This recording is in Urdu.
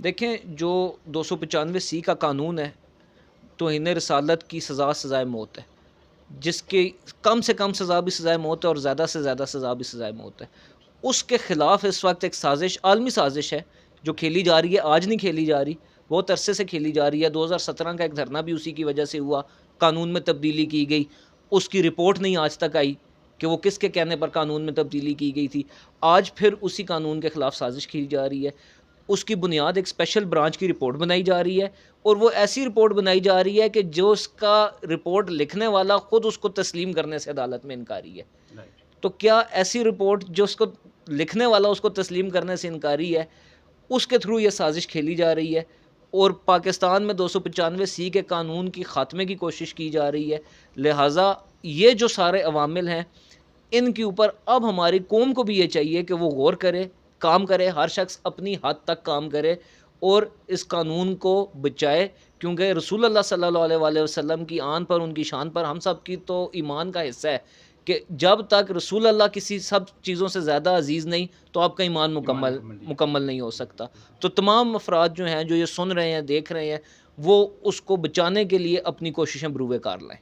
دیکھیں جو 295 کا قانون ہے توہین رسالت کی سزائے موت ہے، جس کی کم سے کم سزا بھی سزائے موت ہے اور زیادہ سے زیادہ سزا بھی سزائے موت ہے۔ اس کے خلاف اس وقت ایک سازش، عالمی سازش ہے جو کھیلی جا رہی ہے، آج نہیں کھیلی جا رہی، بہت عرصے سے کھیلی جا رہی ہے۔ 2017 کا ایک دھرنا بھی اسی کی وجہ سے ہوا، قانون میں تبدیلی کی گئی، اس کی رپورٹ نہیں آج تک آئی کہ وہ کس کے کہنے پر قانون میں تبدیلی کی گئی تھی۔ آج پھر اسی قانون کے خلاف سازش کی جا رہی ہے۔ اس کی بنیاد ایک اسپیشل برانچ کی رپورٹ بنائی جا رہی ہے، اور وہ ایسی رپورٹ بنائی جا رہی ہے کہ جو اس کا رپورٹ لکھنے والا خود اس کو تسلیم کرنے سے عدالت میں انکاری ہے۔ تو کیا ایسی رپورٹ جو اس کو لکھنے والا اس کو تسلیم کرنے سے انکاری ہے، اس کے تھرو یہ سازش کھیلی جا رہی ہے اور پاکستان میں 295 کے قانون کی خاتمے کی کوشش کی جا رہی ہے؟ لہٰذا یہ جو سارے عوامل ہیں، ان کے اوپر اب ہماری قوم کو بھی یہ چاہیے کہ وہ غور کرے، کام کرے، ہر شخص اپنی حد تک کام کرے اور اس قانون کو بچائے، کیونکہ رسول اللہ صلی اللہ علیہ وآلہ وسلم کی آن پر، ان کی شان پر ہم سب کی تو ایمان کا حصہ ہے کہ جب تک رسول اللہ کسی سب چیزوں سے زیادہ عزیز نہیں تو آپ کا ایمان مکمل نہیں ہو سکتا۔ تو تمام افراد جو ہیں، جو یہ سن رہے ہیں، دیکھ رہے ہیں، وہ اس کو بچانے کے لیے اپنی کوششیں بروئے کار لائیں۔